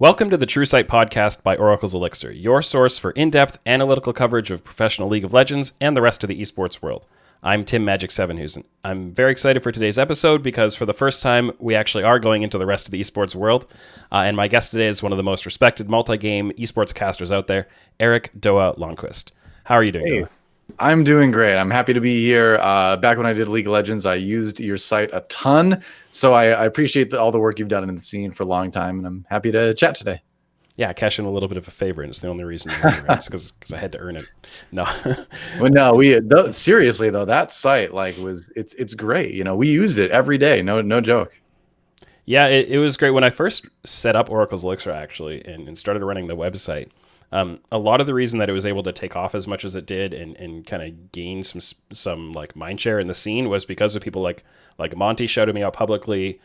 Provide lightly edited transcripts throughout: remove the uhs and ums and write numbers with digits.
Welcome to the True Sight podcast by Oracle's Elixir, your source for in-depth analytical coverage of professional League of Legends and the rest of the esports world. I'm Tim Magic Sevenhusen. I'm very excited for today's episode because for the first time, we actually are going into the rest of the esports world. And my guest today is one of the most respected multi-game esports casters out there, Erik DoA Lonnquist. How are you doing, DoA? I'm doing great. I'm happy to be here. Back when I did League of Legends, I used your site a ton. So I appreciate all the work you've done in the scene for a long time, and I'm happy to chat today. Yeah, I cash in a little bit of a favor, and it's the only reason you're here is because I had to earn it. No. Well, no, seriously though, that site it's great. You know, we used it every day. No joke. Yeah, it was great when I first set up Oracle's Elixir actually and started running the website. A lot of the reason that it was able to take off as much as it did and kind of gain some like mind share in the scene was because of people like Monty shouted me out publicly.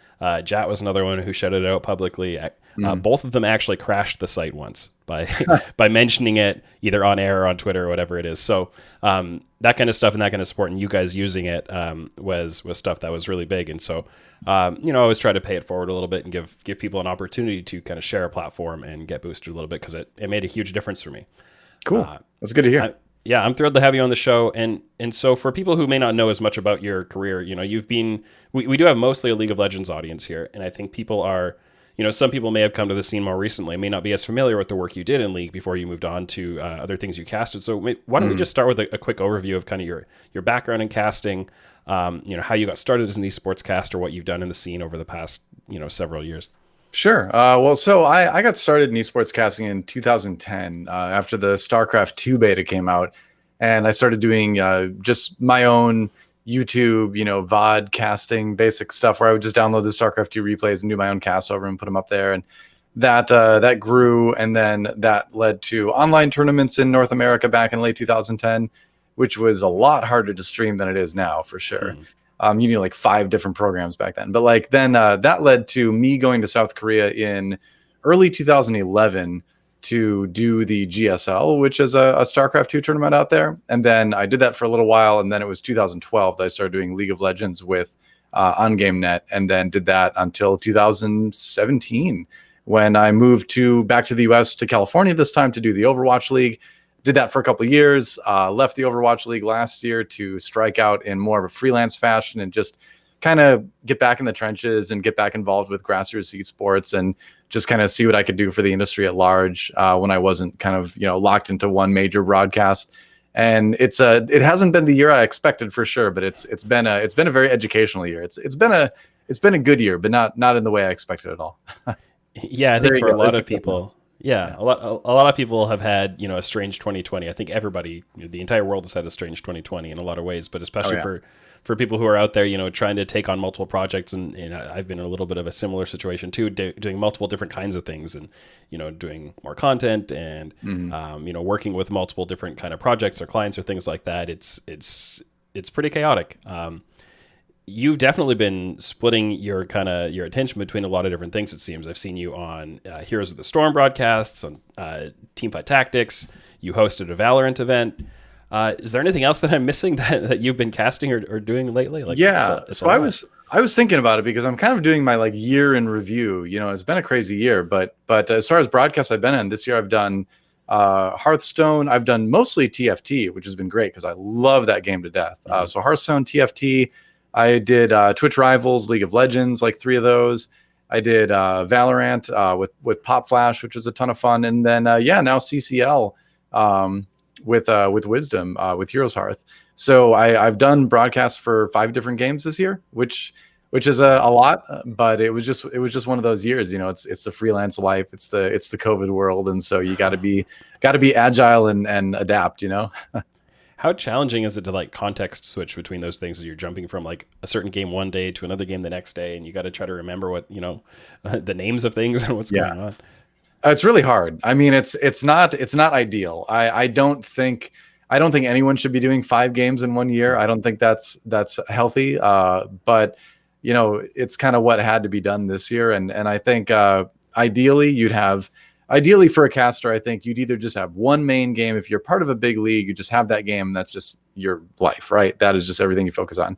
Jat was another one who shouted it out publicly. Both of them actually crashed the site once by by mentioning it either on air or on Twitter or whatever it is. So that kind of stuff and that kind of support and you guys using it was stuff that was really big. And so I always try to pay it forward a little bit and give people an opportunity to kind of share a platform and get boosted a little bit because it made a huge difference for me. Cool. That's good to hear. I'm thrilled to have you on the show. And so for people who may not know as much about your career, you've been, we do have mostly a League of Legends audience here. And I think people are, some people may have come to the scene more recently, may not be as familiar with the work you did in League before you moved on to other things you casted. So why don't we just start with a quick overview of kind of your background in casting, how you got started as an esports caster, what you've done in the scene over the past, several years. Sure. So I got started in esports casting in 2010 after the StarCraft 2 beta came out, and I started doing just my own YouTube, VOD casting, basic stuff where I would just download the StarCraft 2 replays and do my own cast over and put them up there. And that grew, and then that led to online tournaments in North America back in late 2010, which was a lot harder to stream than it is now, for sure. You need like 5 different programs back then. But then that led to me going to South Korea in early 2011 to do the GSL, which is a StarCraft 2 tournament out there. And then I did that for a little while. And then it was 2012 that I started doing League of Legends with OnGameNet, and then did that until 2017 when I moved back to the US to California this time to do the Overwatch League. Did that for a couple of years, left the Overwatch League last year to strike out in more of a freelance fashion and just kind of get back in the trenches and get back involved with grassroots esports and just kind of see what I could do for the industry at large when I wasn't kind of, locked into one major broadcast. And it hasn't been the year I expected for sure, but it's been a very educational year. It's been a good year, but not in the way I expected at all. Yeah, I think for a lot of people. Yeah, a lot of people have had, a strange 2020. I think everybody, the entire world has had a strange 2020 in a lot of ways, but especially for people who are out there, trying to take on multiple projects. And I've been in a little bit of a similar situation too, doing multiple different kinds of things and, doing more content and, working with multiple different kind of projects or clients or things like that. It's pretty chaotic. You've definitely been splitting your attention between a lot of different things, it seems. I've seen you on Heroes of the Storm broadcasts, on Teamfight Tactics. You hosted a Valorant event. Is there anything else that I'm missing that you've been casting or doing lately? I was thinking about it because I'm kind of doing my year in review. It's been a crazy year, but as far as broadcasts I've been in this year, I've done Hearthstone. I've done mostly TFT, which has been great because I love that game to death. So Hearthstone, TFT. I did Twitch Rivals, League of Legends, 3 of those. I did Valorant with Pop Flash, which was a ton of fun. And then, now CCL with Wisdom, with Heroes Hearth. So I've done broadcasts for 5 different games this year, which is a lot, but it was just one of those years. It's the freelance life. It's the COVID world. And so you got to be agile and adapt, How challenging is it to context switch between those things as you're jumping from a certain game one day to another game the next day, and you got to try to remember what the names of things and what's going on? It's really hard. I mean, it's not ideal. I don't think anyone should be doing 5 games in one year. I don't think that's healthy. But it's kind of what had to be done this year, and I think Ideally for a caster, I think you'd either just have one main game. If you're part of a big league, you just have that game. That's just your life, right? That is just everything you focus on.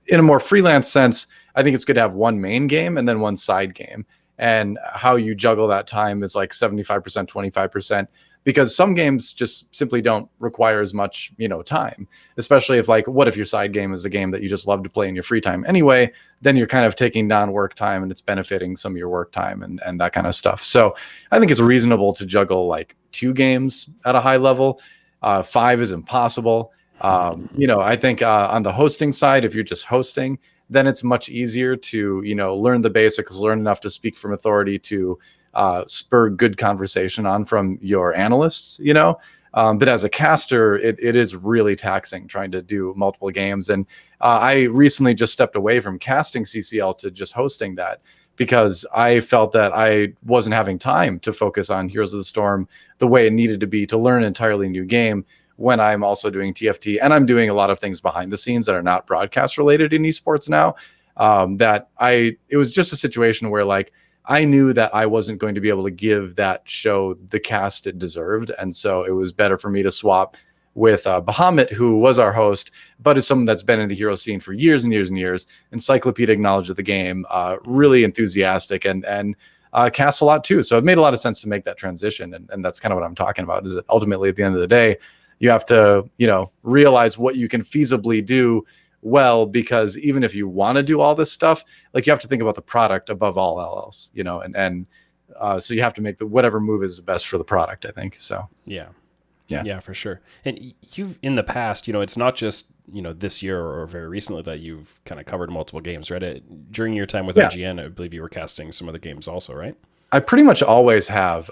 In a more freelance sense, I think it's good to have one main game and then one side game. and how you juggle that time is like 75%, 25%, because some games just simply don't require as much, time, especially if like, what if your side game is a game that you just love to play in your free time anyway, then you're kind of taking down work time and it's benefiting some of your work time and that kind of stuff. So I think it's reasonable to juggle like 2 games at a high level. 5 is impossible. I think on the hosting side, if you're just hosting, then it's much easier to, learn the basics, learn enough to speak from authority to spur good conversation on from your analysts, but as a caster, it is really taxing trying to do multiple games. And I recently just stepped away from casting CCL to just hosting that, because I felt that I wasn't having time to focus on Heroes of the Storm the way it needed to be to learn an entirely new game, when I'm also doing TFT and I'm doing a lot of things behind the scenes that are not broadcast related in esports now. It was just a situation where like, I knew that I wasn't going to be able to give that show the cast it deserved. And so it was better for me to swap with Bahamut, who was our host, but is someone that's been in the hero scene for years and years and years, encyclopedic knowledge of the game, really enthusiastic and casts a lot too. So it made a lot of sense to make that transition. And that's kind of what I'm talking about, is that ultimately at the end of the day, you have to, realize what you can feasibly do well, because even if you want to do all this stuff, like you have to think about the product above all else, so you have to make whatever move is best for the product, I think. So yeah, for sure. And you've in the past, it's not just this year or very recently that you've kind of covered multiple games, right? During your time with IGN, I believe you were casting some other games also, right? I pretty much always have.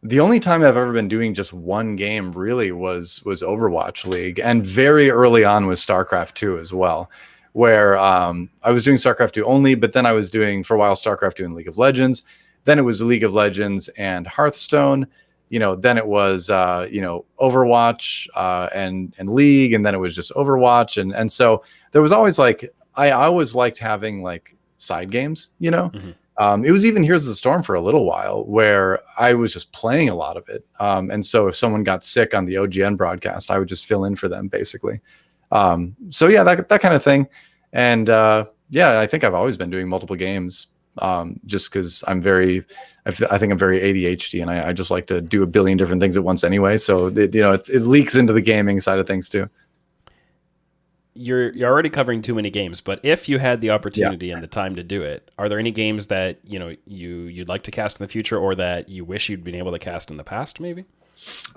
The only time I've ever been doing just one game really was Overwatch League, and very early on was StarCraft 2 as well, where I was doing StarCraft 2 only, but then I was doing for a while StarCraft 2 and League of Legends. Then it was League of Legends and Hearthstone. Then it was Overwatch and League, and then it was just Overwatch, and so there was always like I always liked having like side games, Mm-hmm. It was even Heroes of the Storm for a little while where I was just playing a lot of it. And so if someone got sick on the OGN broadcast, I would just fill in for them basically. So yeah, that kind of thing. And I think I've always been doing multiple games just because I think I'm very ADHD and I just like to do a billion different things at once anyway. So it leaks into the gaming side of things too. You're already covering too many games, but if you had the opportunity and the time to do it, are there any games that you'd like to cast in the future, or that you wish you'd been able to cast in the past, maybe?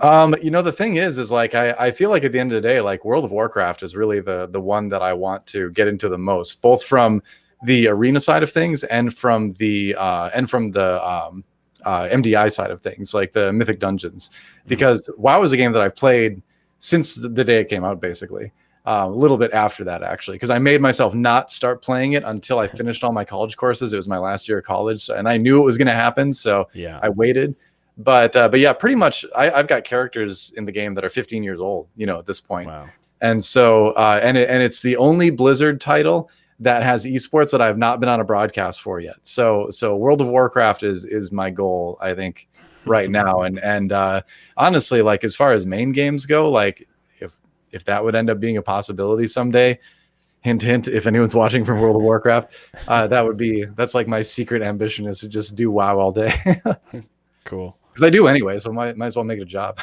The thing is like I feel like at the end of the day, like World of Warcraft is really the one that I want to get into the most, both from the arena side of things and from the MDI side of things, like the Mythic Dungeons, because WoW is a game that I've played since the day it came out, basically. A little bit after that, actually, because I made myself not start playing it until I finished all my college courses. It was my last year of college, and I knew it was going to happen, so I waited. But yeah, pretty much, I've got characters in the game that are 15 years old, at this point. Wow. And so, and it's the only Blizzard title that has esports that I've not been on a broadcast for yet. So World of Warcraft is my goal, I think, right now. And honestly, like as far as main games go, like if that would end up being a possibility someday, hint, hint, if anyone's watching from World of Warcraft, that's like my secret ambition, is to just do WoW all day. Cool. Because I do anyway, so might as well make it a job.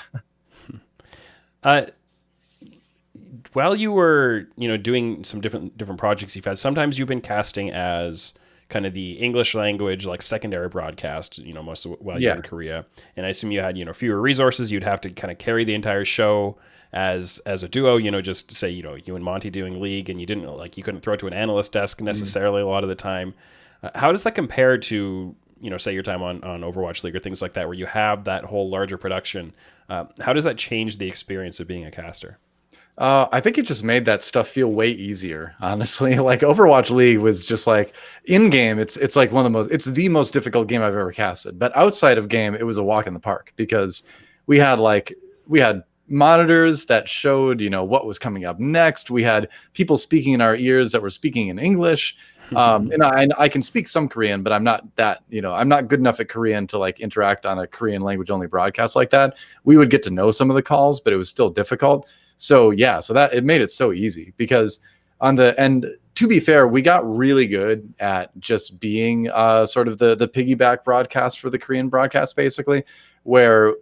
While you were, doing some different projects you've had, sometimes you've been casting as kind of the English language, like secondary broadcast, most of while you're in Korea. And I assume you had, fewer resources. You'd have to kind of carry the entire show as a duo, just to say, you and Monty doing League, and you couldn't throw it to an analyst desk necessarily a lot of the time. How does that compare to, say your time on Overwatch League or things like that, where you have that whole larger production? How does that change the experience of being a caster? I think it just made that stuff feel way easier, honestly. Like Overwatch League was just like in game, it's like it's the most difficult game I've ever casted. But outside of game, it was a walk in the park, because we had monitors that showed, what was coming up next. We had people speaking in our ears that were speaking in English. And I can speak some Korean, but I'm not that, I'm not good enough at Korean to like interact on a Korean language only broadcast like that. We would get to know some of the calls, but it was still difficult. So yeah, so that it made it so easy, because to to be fair, we got really good at just being sort of the piggyback broadcast for the Korean broadcast, basically, where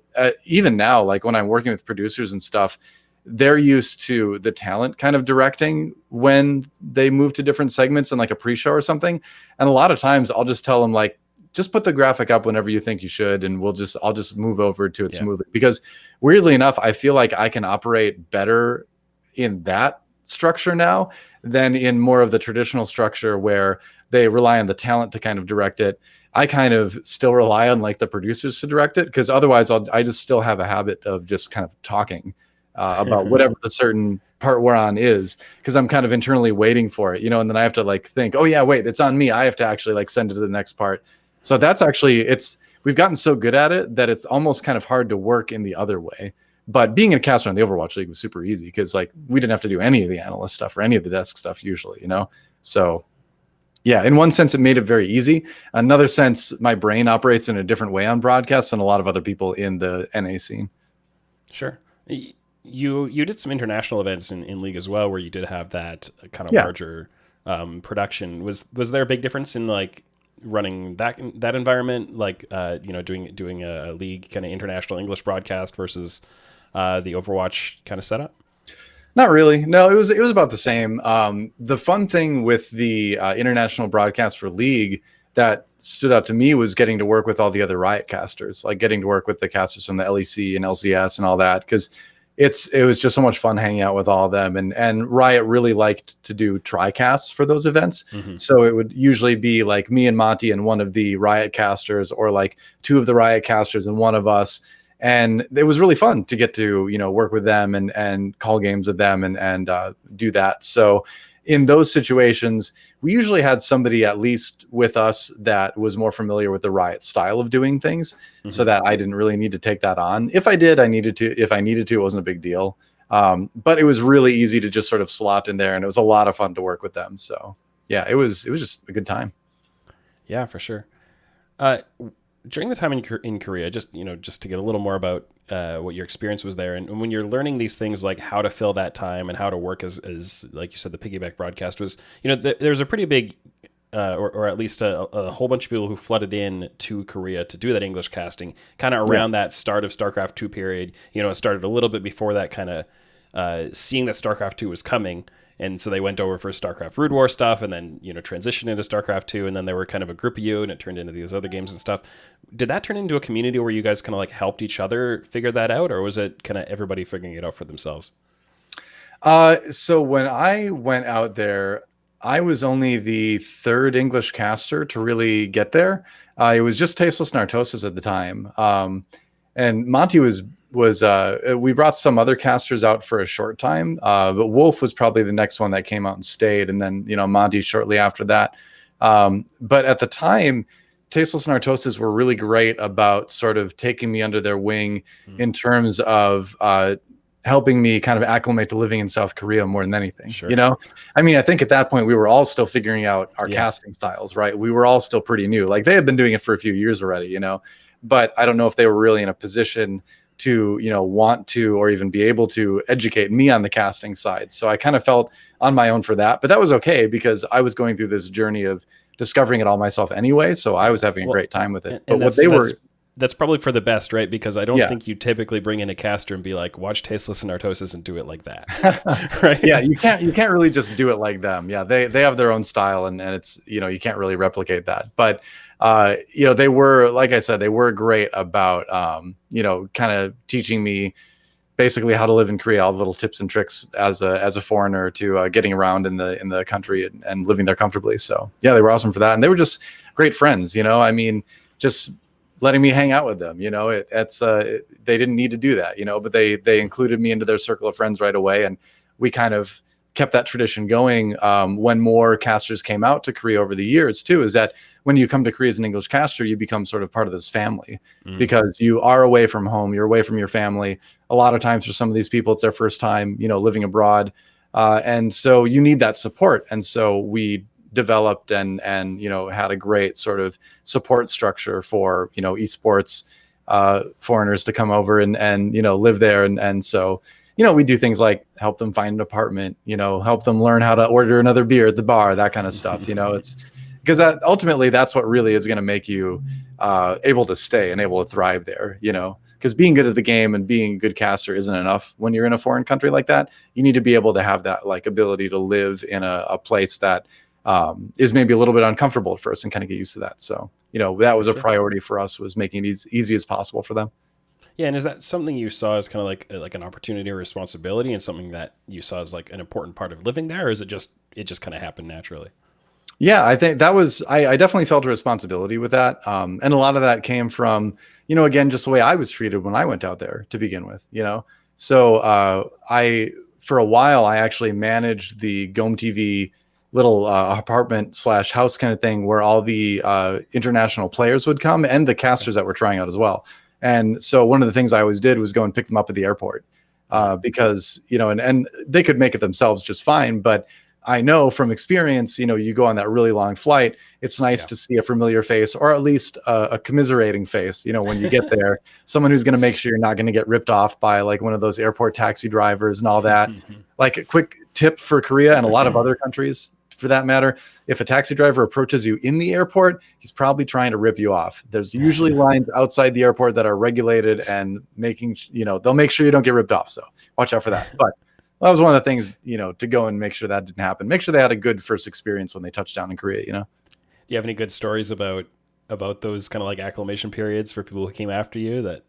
even now, like when I'm working with producers and stuff, they're used to the talent kind of directing when they move to different segments in like a pre-show or something. And a lot of times I'll just tell them like, just put the graphic up whenever you think you should, and I'll just move over to it smoothly. Because weirdly enough, I feel like I can operate better in that structure now than in more of the traditional structure where they rely on the talent to kind of direct it. I kind of still rely on like the producers to direct it, because otherwise I just still have a habit of just kind of talking about whatever the certain part we're on is, because I'm kind of internally waiting for it, and then I have to like think, oh yeah, wait, it's on me. I have to actually like send it to the next part. So that's actually, we've gotten so good at it that it's almost kind of hard to work in the other way. But being a caster on the Overwatch League was super easy, because like we didn't have to do any of the analyst stuff or any of the desk stuff usually, So yeah, in one sense, it made it very easy. Another sense, my brain operates in a different way on broadcasts than a lot of other people in the NA scene. Sure. You did some international events in League as well, where you did have that kind of larger production. Was there a big difference in like running that environment, like doing a League kind of international English broadcast versus the Overwatch kind of setup? Not really. No, it was about the same. The fun thing with the international broadcast for League that stood out to me was getting to work with all the other Riot casters, like getting to work with the casters from the LEC and LCS and all that, because it was just so much fun hanging out with all of them. And Riot really liked to do tri-casts for those events. Mm-hmm. So it would usually be like me and Monty and one of the Riot casters, or like two of the Riot casters and one of us. And it was really fun to get to, work with them and call games with them and do that. So in those situations, we usually had somebody at least with us that was more familiar with the Riot style of doing things, so that I didn't really need to take that on. If I did, I needed to. If I needed to, it wasn't a big deal. But it was really easy to just sort of slot in there, and it was a lot of fun to work with them. So yeah, it was just a good time. Yeah, for sure. During the time in Korea, just to get a little more about what your experience was there, and when you're learning these things like how to fill that time and how to work as like you said, the piggyback broadcast was, there's a pretty big or at least a whole bunch of people who flooded in to Korea to do that English casting kind of around that start of StarCraft 2 period. It started a little bit before that, kind of seeing that StarCraft 2 was coming. And so they went over for StarCraft Brood War stuff, and then, transitioned into StarCraft 2, and then they were kind of a group of you, and it turned into these other games and stuff. Did that turn into a community where you guys kind of like helped each other figure that out, or was it kind of everybody figuring it out for themselves? So when I went out there, I was only the third English caster to really get there. It was just Tasteless Nartosis at the time. And Monty was we brought some other casters out for a short time, but Wolf was probably the next one that came out and stayed, and then Monty shortly after that. But at the time, Tasteless Nartosis were really great about sort of taking me under their wing in terms of helping me kind of acclimate to living in South Korea more than anything. Sure. I mean, I think at that point we were all still figuring out our casting styles, right? We were all still pretty new. Like they had been doing it for a few years already, but I don't know if they were really in a position to want to or even be able to educate me on the casting side. So I kind of felt on my own for that, but that was okay, because I was going through this journey of discovering it all myself anyway, so I was having a great time with it. But that's probably for the best, right? Because I don't think you typically bring in a caster and be like, watch Tasteless and Nartosis and do it like that. Right? Yeah, you can't really just do it like them. Yeah, they have their own style, and it's you can't really replicate that. But they were, like I said, they were great about kind of teaching me basically how to live in Korea, all the little tips and tricks as a foreigner to getting around in the country and living there comfortably. So yeah, they were awesome for that, and they were just great friends. I mean, just letting me hang out with them. They didn't need to do that, but they included me into their circle of friends right away, and we kind of kept that tradition going when more casters came out to Korea over the years too. Is that when you come to Korea as an English caster, you become sort of part of this family because you are away from home, you're away from your family. A lot of times for some of these people, it's their first time, living abroad. And so you need that support. And so we developed and had a great sort of support structure for, esports foreigners to come over and live there. And so, we do things like help them find an apartment, help them learn how to order another beer at the bar, that kind of stuff. It's because ultimately that's what really is going to make you able to stay and able to thrive there, because being good at the game and being a good caster isn't enough when you're in a foreign country like that. You need to be able to have that like ability to live in a place that is maybe a little bit uncomfortable at first and kind of get used to that. So, that was a priority for us, was making it as easy as possible for them. Yeah, and is that something you saw as kind of like an opportunity or responsibility, and something that you saw as like an important part of living there, or is it just kind of happened naturally? Yeah, I think that was, I definitely felt a responsibility with that. And a lot of that came from, again, just the way I was treated when I went out there to begin with, So for a while, I actually managed the Gome TV little apartment / house kind of thing, where all the international players would come and the casters that were trying out as well. And so one of the things I always did was go and pick them up at the airport because, and they could make it themselves just fine. But I know from experience, you go on that really long flight, it's nice to see a familiar face, or at least a commiserating face, when you get there, someone who's going to make sure you're not going to get ripped off by like one of those airport taxi drivers and all that. Like a quick tip for Korea and a lot of other countries, for that matter, if a taxi driver approaches you in the airport, he's probably trying to rip you off. There's usually lines outside the airport that are regulated and making, they'll make sure you don't get ripped off. So watch out for that. But that was one of the things, to go and make sure that didn't happen. Make sure they had a good first experience when they touched down in Korea, Do you have any good stories about those kind of like acclimation periods for people who came after you that?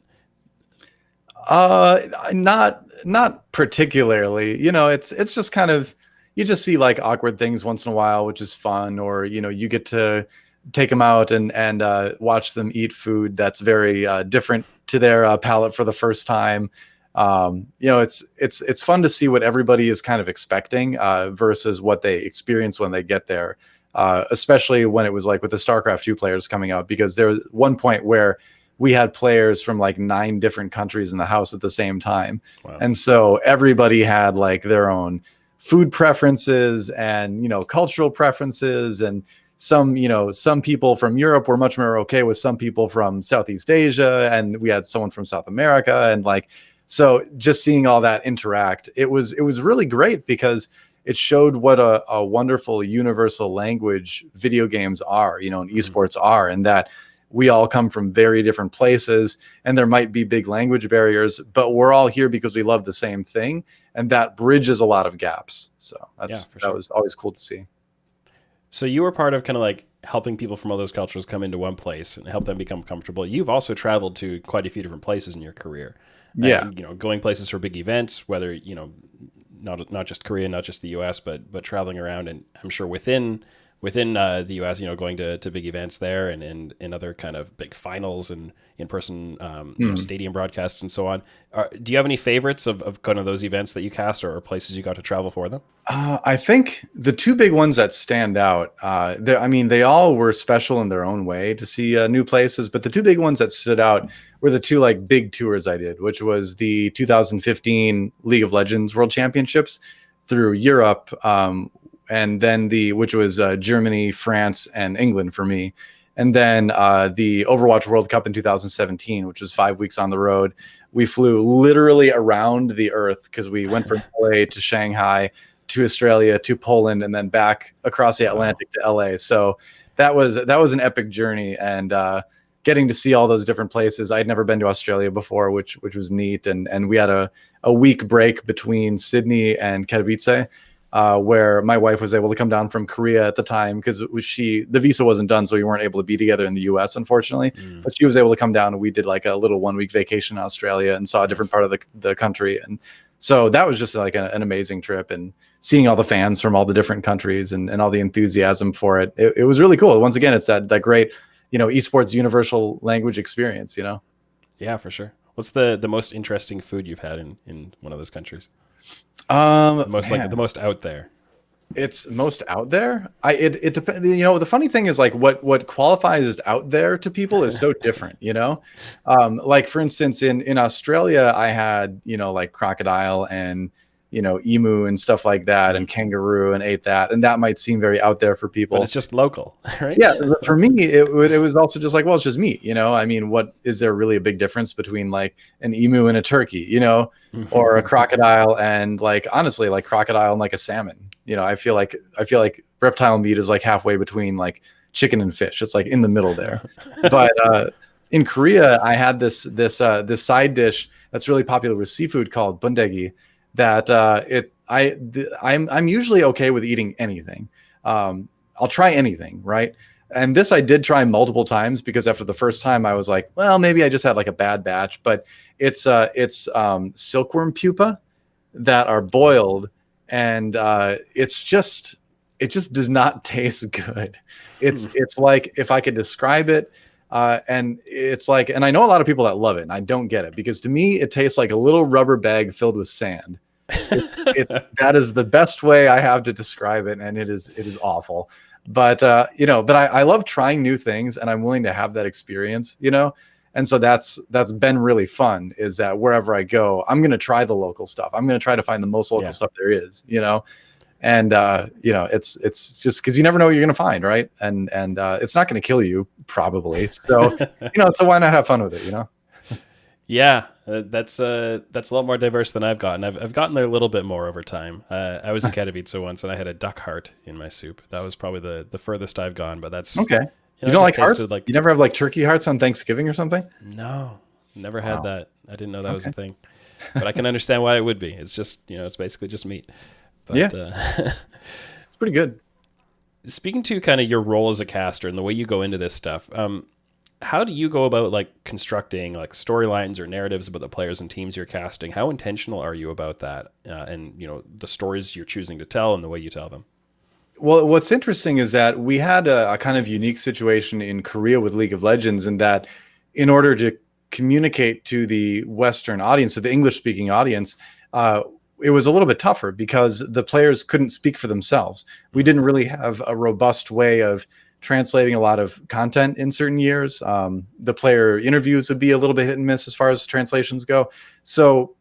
Not particularly, it's just kind of, you just see like awkward things once in a while, which is fun, or, you get to take them out and watch them eat food that's very different to their palate for the first time. It's fun to see what everybody is kind of expecting versus what they experience when they get there, especially when it was like with the StarCraft 2 players coming out, because there was one point where we had players from like 9 different countries in the house at the same time. Wow. And so everybody had like their own food preferences and, cultural preferences, and some people from Europe were much more okay with some people from Southeast Asia, and we had someone from South America, and like, so just seeing all that interact, it was really great, because it showed what a wonderful universal language video games are, and esports are, and that we all come from very different places, and there might be big language barriers, but we're all here because we love the same thing, and that bridges a lot of gaps. So that was always cool to see. So you were part of kind of like helping people from all those cultures come into one place and help them become comfortable. You've also traveled to quite a few different places in your career. Yeah. And, going places for big events, whether, not just Korea, not just the US, but traveling around, and I'm sure within the US, going to big events there, and in other kind of big finals and in-person stadium broadcasts and so on. Do you have any favorites of kind of those events that you cast, or places you got to travel for them? I think the 2 big ones that stand out, they all were special in their own way to see new places, but the 2 big ones that stood out were the 2 like big tours I did, which was the 2015 League of Legends World Championships through Europe, and then which was Germany, France, and England for me. And then the Overwatch World Cup in 2017, which was 5 weeks on the road. We flew literally around the earth, because we went from LA to Shanghai to Australia to Poland, and then back across the Atlantic to LA. So that was an epic journey, and getting to see all those different places. I'd never been to Australia before, which was neat. And we had a week break between Sydney and Katowice, where my wife was able to come down from Korea at the time, because the visa wasn't done, so we weren't able to be together in the US, unfortunately. But she was able to come down, and we did like a little 1-week vacation in Australia and saw a different part of the country. And so that was just like an amazing trip, and seeing all the fans from all the different countries and all the enthusiasm for it. It was really cool. Once again, it's that great, esports universal language experience, Yeah, for sure. What's the most interesting food you've had in one of those countries? The most out there. It's most out there. It depends. The funny thing is, like, what qualifies as out there to people is so different. Like for instance, in Australia, I had like crocodile and emu and stuff like that, and kangaroo, and ate that, and that might seem very out there for people. But it's just local, right? Yeah, for me, it was also just like, well, it's just meat, I mean, what is there really a big difference between like an emu and a turkey, or a crocodile and like, honestly, like crocodile and like a salmon. I feel like reptile meat is like halfway between like chicken and fish. It's like in the middle there. But in Korea, I had this side dish that's really popular with seafood called bundegi. That I'm usually okay with eating anything. I'll try anything, right? And this I did try multiple times, because after the first time I was like, well, maybe I just had like a bad batch. But it's silkworm pupa that are boiled, and it just does not taste good. It's like, if I could describe it, and it's like, and I know a lot of people that love it, and I don't get it, because to me it tastes like a little rubber bag filled with sand. That is the best way I have to describe it, and it is awful. But I love trying new things, and I'm willing to have that experience, and so that's been really fun, is that wherever I go, I'm going to try the local stuff. I'm going to try to find the most local stuff there is, and it's just because you never know what you're going to find, right? And it's not going to kill you, probably. So so why not have fun with it, Yeah, that's a lot more diverse than I've gotten. I've gotten there a little bit more over time. I was in Katowice once, and I had a duck heart in my soup. That was probably the furthest I've gone, but that's okay. You don't like hearts? Like, you never have like turkey hearts on Thanksgiving or something? No, never had that. I didn't know that was a thing, but I can understand why it would be. It's just, it's basically just meat. But, it's pretty good. Speaking to kind of your role as a caster and the way you go into this stuff, how do you go about like constructing like storylines or narratives about the players and teams you're casting? How intentional are you about that? And the stories you're choosing to tell and the way you tell them? Well, what's interesting is that we had a kind of unique situation in Korea with League of Legends, in that in order to communicate to the Western audience, to the English-speaking audience, it was a little bit tougher because the players couldn't speak for themselves. We didn't really have a robust way of translating a lot of content in certain years. The player interviews would be a little bit hit and miss as far as translations go. So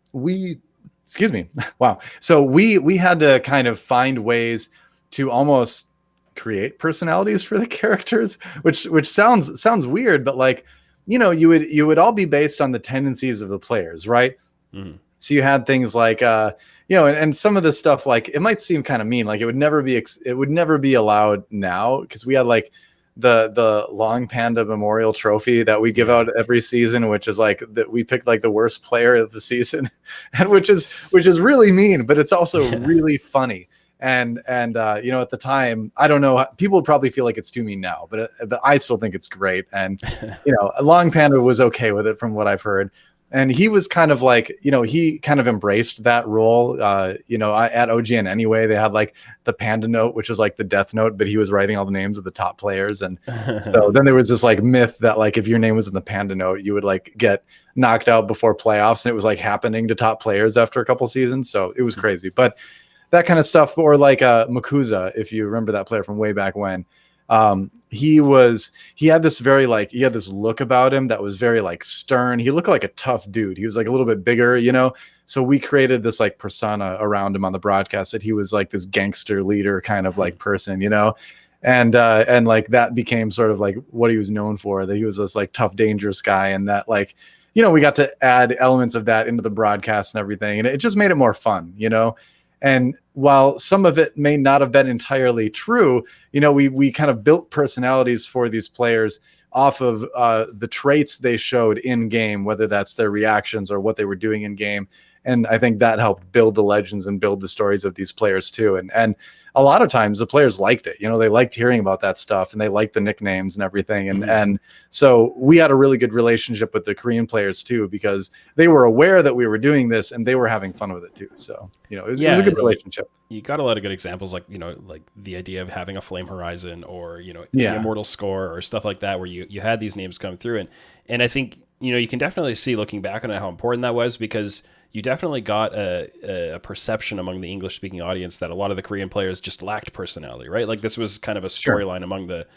excuse me. Wow. So we had to kind of find ways to almost create personalities for the characters, which sounds weird, but like, you would all be based on the tendencies of the players, right? Mm-hmm. So you had things like, and some of this stuff, like, it might seem kind of mean, like it would never be allowed now, because we had like the Long Panda Memorial Trophy that we give out every season, which is like that we picked like the worst player of the season, and which is really mean, but it's also really funny. And at the time, I don't know, people would probably feel like it's too mean now, but I still think it's great. And Long Panda was okay with it from what I've heard. And he was kind of like, he kind of embraced that role. At OGN anyway, they had like the Panda Note, which was like the death note, but he was writing all the names of the top players. And so then there was this like myth that like if your name was in the Panda Note, you would like get knocked out before playoffs, and it was like happening to top players after a couple seasons. So it was crazy. But that kind of stuff, or like Makuza, if you remember that player from way back when. He had this look about him that was very like stern. He looked like a tough dude. He was like a little bit bigger, so we created this like persona around him on the broadcast, that he was like this gangster leader kind of like person, and like that became sort of like what he was known for, that he was this like tough, dangerous guy. And that like, we got to add elements of that into the broadcast and everything. And it just made it more fun, And while some of it may not have been entirely true, we kind of built personalities for these players off of the traits they showed in game, whether that's their reactions or what they were doing in game. And I think that helped build the legends and build the stories of these players too. And a lot of times the players liked it. They liked hearing about that stuff, and they liked the nicknames and everything. And so we had a really good relationship with the Korean players too, because they were aware that we were doing this and they were having fun with it too. So, it was a good relationship. You got a lot of good examples, like, like the idea of having a Flame Horizon, or, the Immortal Score, or stuff like that, where you had these names come through. And I think, you can definitely see, looking back on it, how important that was, because you definitely got a perception among the English speaking audience that a lot of the Korean players just lacked personality, right? Like this was kind of a storyline among the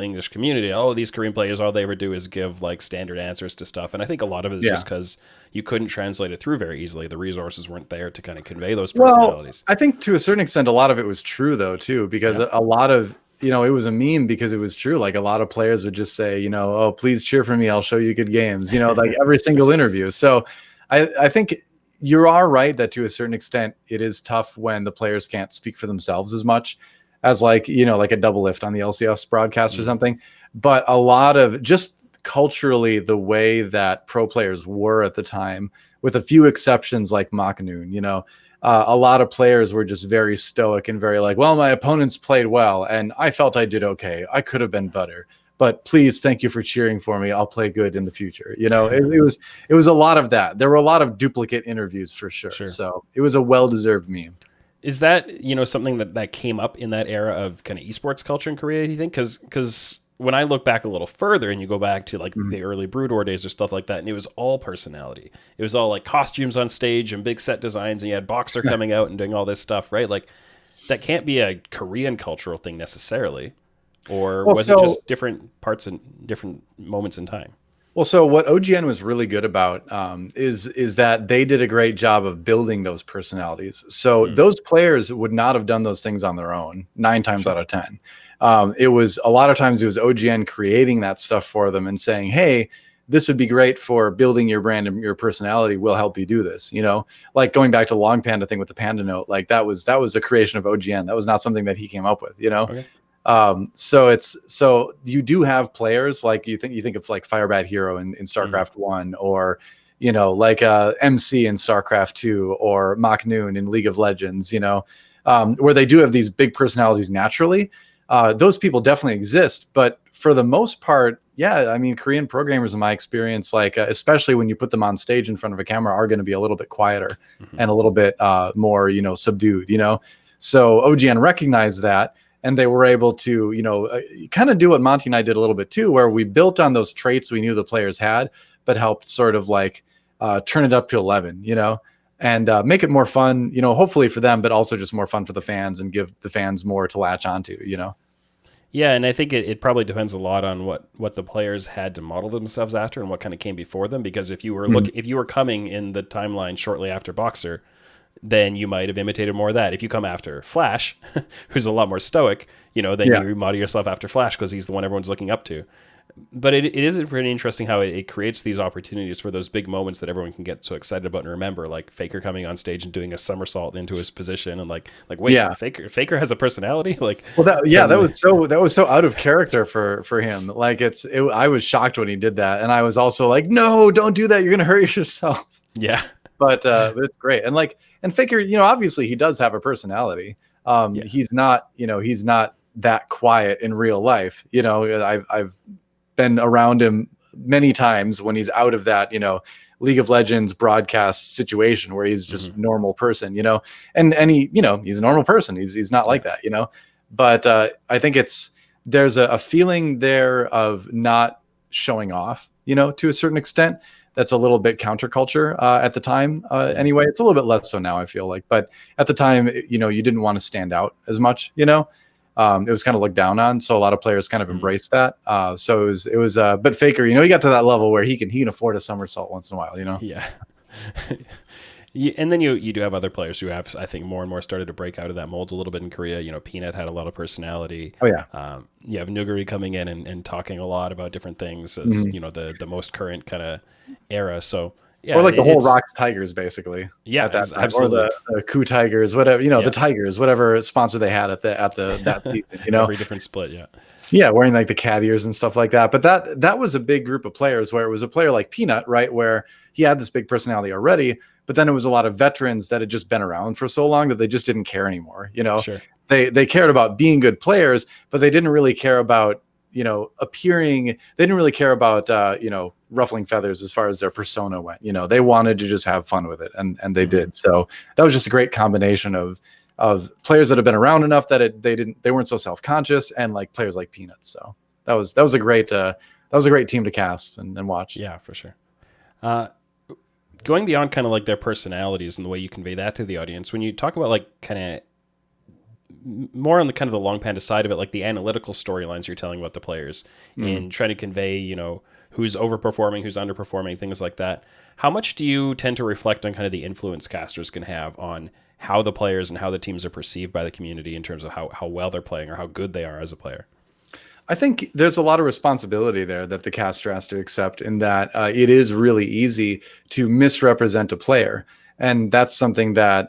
English community. Oh, these Korean players, all they ever do is give like standard answers to stuff. And I think a lot of it is just because you couldn't translate it through very easily. The resources weren't there to kind of convey those personalities. Well, I think to a certain extent, a lot of it was true though, too, because a lot of, it was a meme because it was true. Like a lot of players would just say, oh, please cheer for me. I'll show you good games, like every single interview. So I think you are right that to a certain extent, it is tough when the players can't speak for themselves as much as like a double lift on the LCS broadcast or something. But a lot of just culturally, the way that pro players were at the time, with a few exceptions like Makanoon, a lot of players were just very stoic and very like, well, my opponents played well and I felt I did okay. I could have been better, but please, thank you for cheering for me. I'll play good in the future. It was a lot of that. There were a lot of duplicate interviews for sure. So it was a well-deserved meme. Is that, something that came up in that era of kind of esports culture in Korea, do you think? Because when I look back a little further and you go back to like the early Brood War days or stuff like that, and it was all personality. It was all like costumes on stage and big set designs, and you had Boxer coming out and doing all this stuff, right? Like that can't be a Korean cultural thing necessarily. Or was it just different parts and different moments in time? Well, so what OGN was really good about is that they did a great job of building those personalities. So those players would not have done those things on their own 9 times out of 10. It was a lot of times it was OGN creating that stuff for them and saying, hey, this would be great for building your brand and your personality. We'll help you do this. Like going back to Long Panda thing with the Panda Note, like that was a creation of OGN. That was not something that he came up with, Okay. So you do have players like you think of like Firebat Hero in StarCraft 1 or, like MC in StarCraft 2 or Makanoon in League of Legends, where they do have these big personalities naturally. Those people definitely exist, but for the most part, I mean, Korean programmers, in my experience, like especially when you put them on stage in front of a camera, are going to be a little bit quieter and a little bit more, subdued. So OGN recognized that, and they were able to, kind of do what Monty and I did a little bit too, where we built on those traits we knew the players had, but helped sort of like turn it up to 11, and make it more fun, hopefully for them, but also just more fun for the fans and give the fans more to latch onto, Yeah, and I think it probably depends a lot on what the players had to model themselves after and what kind of came before them. Because if you were if you were coming in the timeline shortly after Boxer, then you might have imitated more of that. If you come after Flash, who's a lot more stoic, then you model yourself after Flash because he's the one everyone's looking up to. But it is pretty interesting how it creates these opportunities for those big moments that everyone can get so excited about and remember, like Faker coming on stage and doing a somersault into his position, and like wait, Faker has a personality. Like, well, that was so out of character for him. Like I was shocked when he did that, and I was also like, no, don't do that. You're gonna hurt yourself. Yeah, but it's great, and Faker, obviously he does have a personality. He's not that quiet in real life. I've been around him many times when he's out of that, League of Legends broadcast situation where he's just normal person, and he, he's a normal person. He's not like that, but I think there's a feeling there of not showing off, to a certain extent. That's a little bit counterculture at the time. Anyway, it's a little bit less so now, I feel like, but at the time, you didn't want to stand out as much, it was kind of looked down on, so a lot of players kind of embraced that. So it was. But Faker, he got to that level where he can afford a somersault once in a while. Yeah. And then you do have other players who have, I think, more and more started to break out of that mold a little bit in Korea. Peanut had a lot of personality. Oh yeah. You have Nuguri coming in and talking a lot about different things as the most current kind of era. So. Yeah, or like the whole Rocks Tigers, basically. Yeah, absolutely. Or the Coup Tigers, whatever, the Tigers, whatever sponsor they had at that season, Every different split, yeah. Yeah, wearing like the cat ears and stuff like that. But that was a big group of players where it was a player like Peanut, right, where he had this big personality already, but then it was a lot of veterans that had just been around for so long that they just didn't care anymore. Sure. They cared about being good players, but they didn't really care about appearing. They didn't really care about ruffling feathers as far as their persona went. They wanted to just have fun with it, and they did. So that was just a great combination of players that have been around enough that they weren't so self-conscious, and like players like Peanuts. So that was a great team to cast and watch. Yeah, for sure. going beyond kind of like their personalities and the way you convey that to the audience, when you talk about like kind of more on the kind of the long panda side of it, like the analytical storylines you're telling about the players and trying to convey, you know, who's overperforming, who's underperforming, things like that. How much do you tend to reflect on kind of the influence casters can have on how the players and how the teams are perceived by the community in terms of how well they're playing or how good they are as a player? I think there's a lot of responsibility there that the caster has to accept, in that it is really easy to misrepresent a player. And that's something that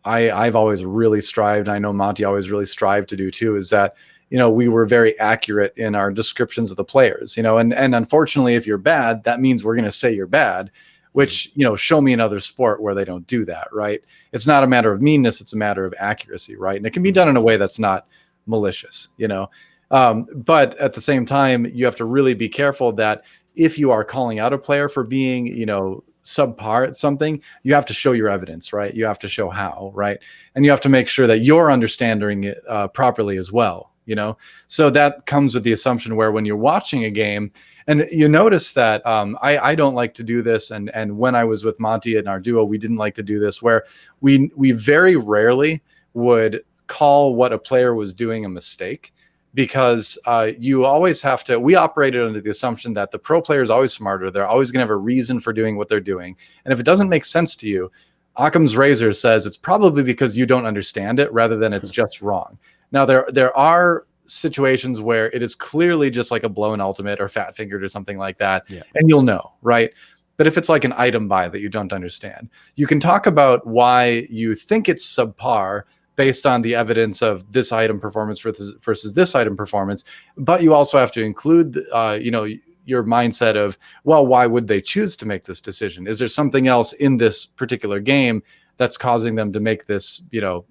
I've always really strived. I know Monty always really strived to do too, is that, you know, we were very accurate in our descriptions of the players, you know, and unfortunately, if you're bad, that means we're going to say you're bad, which, you know, show me another sport where they don't do that, right? It's not a matter of meanness. It's a matter of accuracy, right? And it can be done in a way that's not malicious, you know? But at the same time, you have to really be careful that if you are calling out a player for being, you know, subpar at something, you have to show your evidence, right? You have to show how, right? And you have to make sure that you're understanding it properly as well, you know? So that comes with the assumption where when you're watching a game, and you notice that I don't like to do this, and when I was with Monty in our duo, we didn't like to do this, where we very rarely would call what a player was doing a mistake. Because you always have to, we operated under the assumption that the pro player is always smarter. They're always going to have a reason for doing what they're doing. And if it doesn't make sense to you, Occam's razor says it's probably because you don't understand it rather than it's just wrong. Now, there are situations where it is clearly just like a blown ultimate or fat fingered or something like that. Yeah. And you'll know, right? But if it's like an item buy that you don't understand, you can talk about why you think it's subpar based on the evidence of this item performance versus this item performance. But you also have to include, you know, your mindset of, well, why would they choose to make this decision? Is there something else in this particular game that's causing them to make this, you know,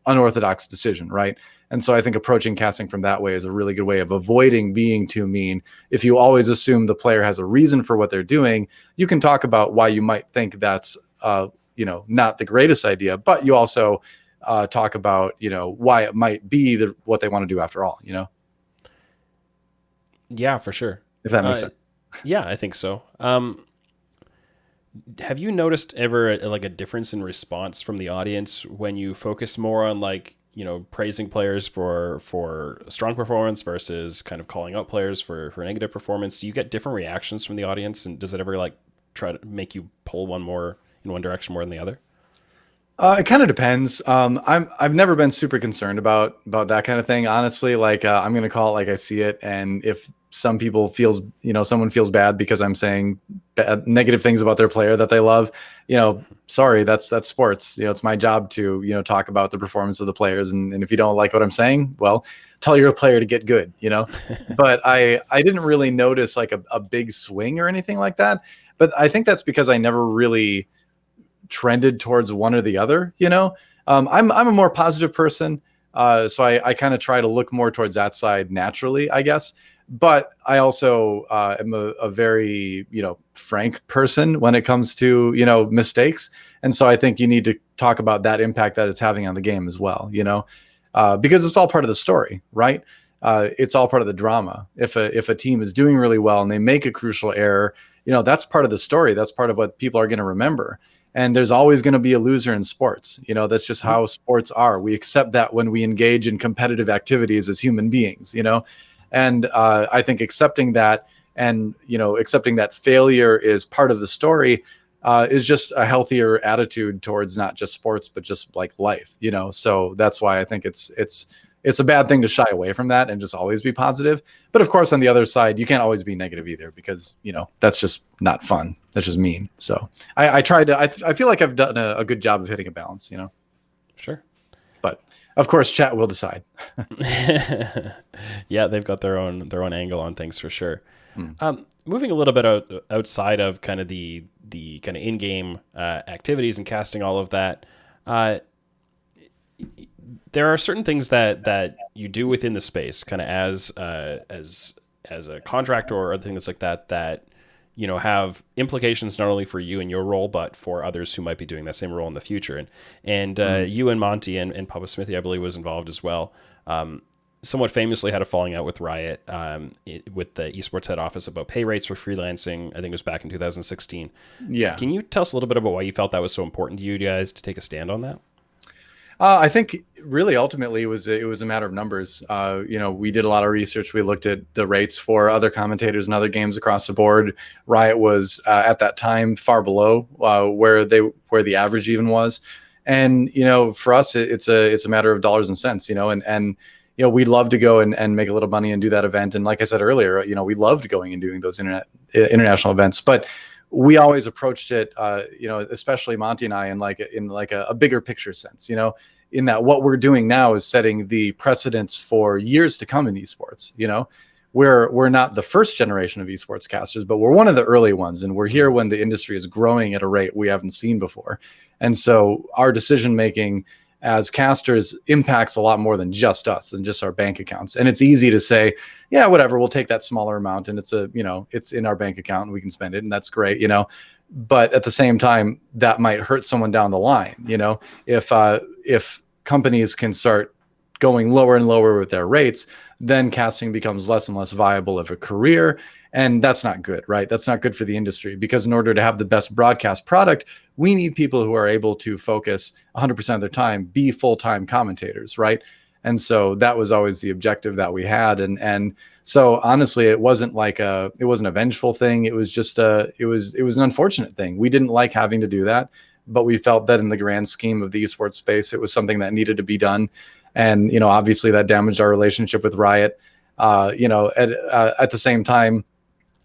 unorthodox decision, right? And so I think approaching casting from that way is a really good way of avoiding being too mean. If you always assume the player has a reason for what they're doing, you can talk about why you might think that's, you know, not the greatest idea, but you also talk about, you know, why it might be what they want to do after all, you know? Yeah, for sure. If that makes sense. Yeah, I think so. Have you noticed ever like a difference in response from the audience when you focus more on like, you know, praising players for strong performance versus kind of calling out players for negative performance? Do you get different reactions from the audience, and does it ever like try to make you pull one more in one direction more than the other? It kind of depends. I've never been super concerned about that kind of thing, honestly. Like, I'm going to call it like I see it. And if some people someone feels bad because I'm saying negative things about their player that they love, you know, sorry, that's sports. You know, it's my job to, you know, talk about the performance of the players. And if you don't like what I'm saying, well, tell your player to get good, you know. But I didn't really notice like a big swing or anything like that. But I think that's because I never really trended towards one or the other, you know. I'm a more positive person, so I kind of try to look more towards that side naturally, I guess. But I also am a very, you know, frank person when it comes to, you know, mistakes, and so I think you need to talk about that impact that it's having on the game as well, you know, because it's all part of the story, right? It's all part of the drama. If a team is doing really well and they make a crucial error, you know, that's part of the story. That's part of what people are going to remember. And there's always going to be a loser in sports. You know, that's just how sports are. We accept that when we engage in competitive activities as human beings, you know. And I think accepting that, and, you know, accepting that failure is part of the story is just a healthier attitude towards not just sports, but just like life, you know. So that's why I think it's a bad thing to shy away from that and just always be positive. But of course, on the other side, you can't always be negative either, because, you know, that's just not fun. That's just mean. So I feel like I've done a good job of hitting a balance, you know? Sure. But of course, chat will decide. Yeah, they've got their own angle on things for sure. Moving a little bit outside of kind of the kind of in-game activities and casting, all of that, there are certain things that you do within the space, kind of as a contractor or other things like that, you know, have implications not only for you and your role, but for others who might be doing that same role in the future. And you and Monty and Papa Smithy, I believe, was involved as well. somewhat famously had a falling out with Riot, with the esports head office about pay rates for freelancing. I think it was back in 2016. Yeah. Can you tell us a little bit about why you felt that was so important to you guys to take a stand on that? I think really ultimately it was a matter of numbers. We did a lot of research. We looked at the rates for other commentators and other games across the board. Riot was at that time far below where the average even was, and for us it's a matter of dollars and cents. And we'd love to go and make a little money and do that event. And like I said earlier, we loved going and doing those international events, but we always approached it, especially Monty and I, in a bigger picture sense, in that what we're doing now is setting the precedents for years to come in esports. We're not the first generation of esports casters, but we're one of the early ones, and we're here when the industry is growing at a rate we haven't seen before. And so our decision making as casters impacts a lot more than just us, than just our bank accounts. And it's easy to say, yeah, whatever, we'll take that smaller amount and it's in our bank account and we can spend it and that's great, but at the same time, that might hurt someone down the line. If companies can start going lower and lower with their rates, then casting becomes less and less viable of a career. And that's not good, right? That's not good for the industry, because in order to have the best broadcast product, we need people who are able to focus 100% of their time, be full-time commentators, right? And so that was always the objective that we had. And so honestly, it wasn't a vengeful thing. It was just it was an unfortunate thing. We didn't like having to do that, but we felt that in the grand scheme of the esports space, it was something that needed to be done. And, obviously that damaged our relationship with Riot. At the same time,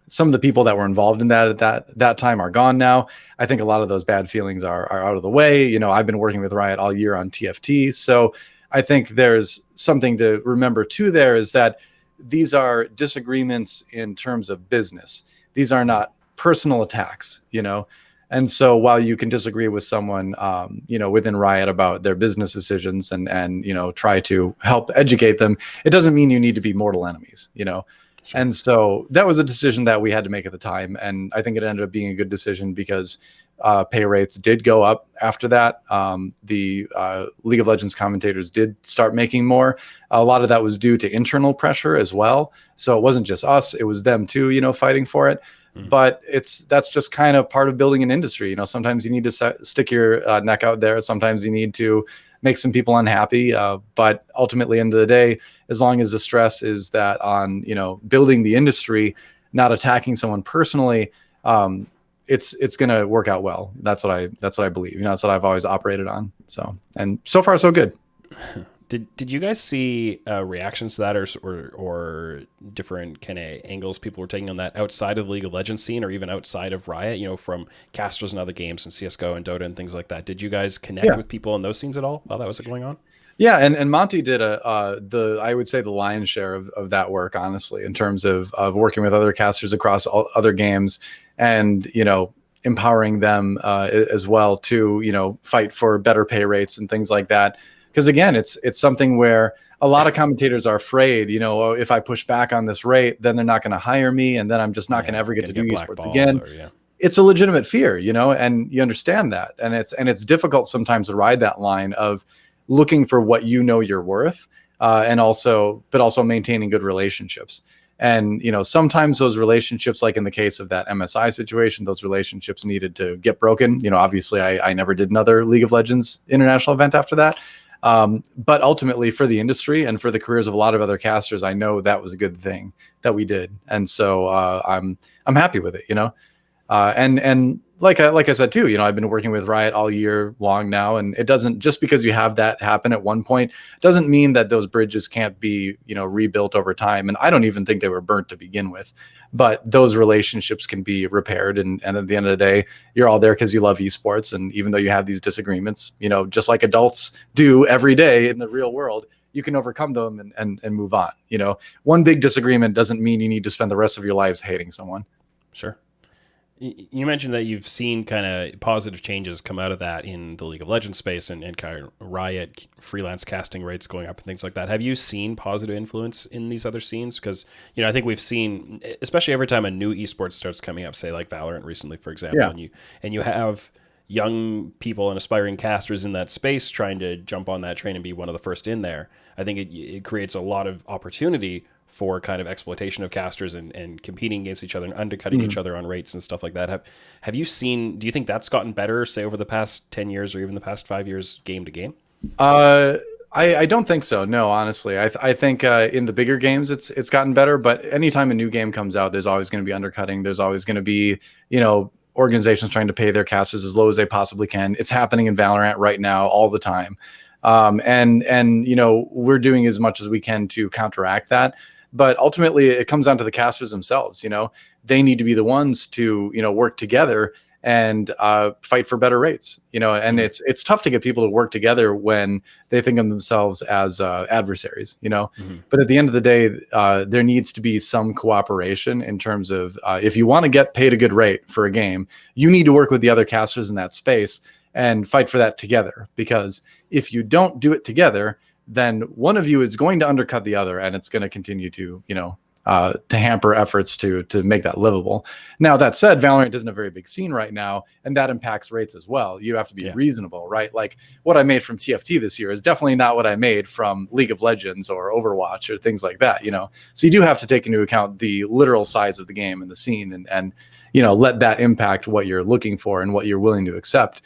some of the people that were involved in that at that time are gone now. I think a lot of those bad feelings are out of the way. I've been working with Riot all year on TFT. So I think there's something to remember too there, is that these are disagreements in terms of business. These are not personal attacks, And so while you can disagree with someone, within Riot about their business decisions and try to help educate them, it doesn't mean you need to be mortal enemies, Sure. And so that was a decision that we had to make at the time. And I think it ended up being a good decision because pay rates did go up after that. The League of Legends commentators did start making more. A lot of that was due to internal pressure as well. So it wasn't just us, it was them too, fighting for it. But that's just kind of part of building an industry. Sometimes you need to stick your neck out there. Sometimes you need to make some people unhappy. But ultimately, end of the day, as long as the stress is that on, building the industry, not attacking someone personally, it's going to work out well. That's what I believe. That's what I've always operated on. So, and so far so good. Did you guys see reactions to that or different kind of angles people were taking on that outside of the League of Legends scene or even outside of Riot, from casters and other games and CSGO and Dota and things like that? Did you guys connect with people in those scenes at all while that was going on? Yeah, and Monty did I would say the lion's share of that work, honestly, in terms of working with other casters across all other games and, empowering them as well to, fight for better pay rates and things like that. Because again, it's something where a lot of commentators are afraid, if I push back on this rate, then they're not going to hire me, and then I'm just not going to ever get to do esports again. It's a legitimate fear, and you understand that, and it's difficult sometimes to ride that line of looking for what you're worth, but also maintaining good relationships. And sometimes those relationships, like in the case of that MSI situation, those relationships needed to get broken. Obviously, I never did another League of Legends international event after that. But ultimately for the industry and for the careers of a lot of other casters, I know that was a good thing that we did. And so I'm happy with it, and like I said too, I've been working with Riot all year long now, and it doesn't, just because you have that happen at one point doesn't mean that those bridges can't be, rebuilt over time. And I don't even think they were burnt to begin with, but those relationships can be repaired. And at the end of the day, you're all there because you love esports. And even though you have these disagreements, just like adults do every day in the real world, you can overcome them and move on. One big disagreement doesn't mean you need to spend the rest of your lives hating someone. Sure. You mentioned that you've seen kind of positive changes come out of that in the League of Legends space and kind of Riot freelance casting rates going up and things like that. Have you seen positive influence in these other scenes? Because, I think we've seen, especially every time a new esports starts coming up, say like Valorant recently, for example, and you have, young people and aspiring casters in that space trying to jump on that train and be one of the first in there, I think it creates a lot of opportunity for kind of exploitation of casters and competing against each other and undercutting each other on rates and stuff like that. Have you seen, do you think that's gotten better, say, over the past 10 years or even the past 5 years, game to game? I don't think so. No, honestly, I think in the bigger games it's gotten better. But anytime a new game comes out, there's always going to be undercutting. There's always going to be, organizations trying to pay their casters as low as they possibly can. It's happening in Valorant right now all the time. And we're doing as much as we can to counteract that. But ultimately, it comes down to the casters themselves. They need to be the ones to work together and fight for better rates. And it's tough to get people to work together when they think of themselves as adversaries. But at the end of the day, there needs to be some cooperation in terms of if you want to get paid a good rate for a game, you need to work with the other casters in that space and fight for that together. Because if you don't do it together, then one of you is going to undercut the other, and it's going to continue to, to hamper efforts to make that livable. Now, that said, Valorant isn't a very big scene right now, and that impacts rates as well. You have to be reasonable, right? Like what I made from TFT this year is definitely not what I made from League of Legends or Overwatch or things like that, So you do have to take into account the literal size of the game and the scene and let that impact what you're looking for and what you're willing to accept.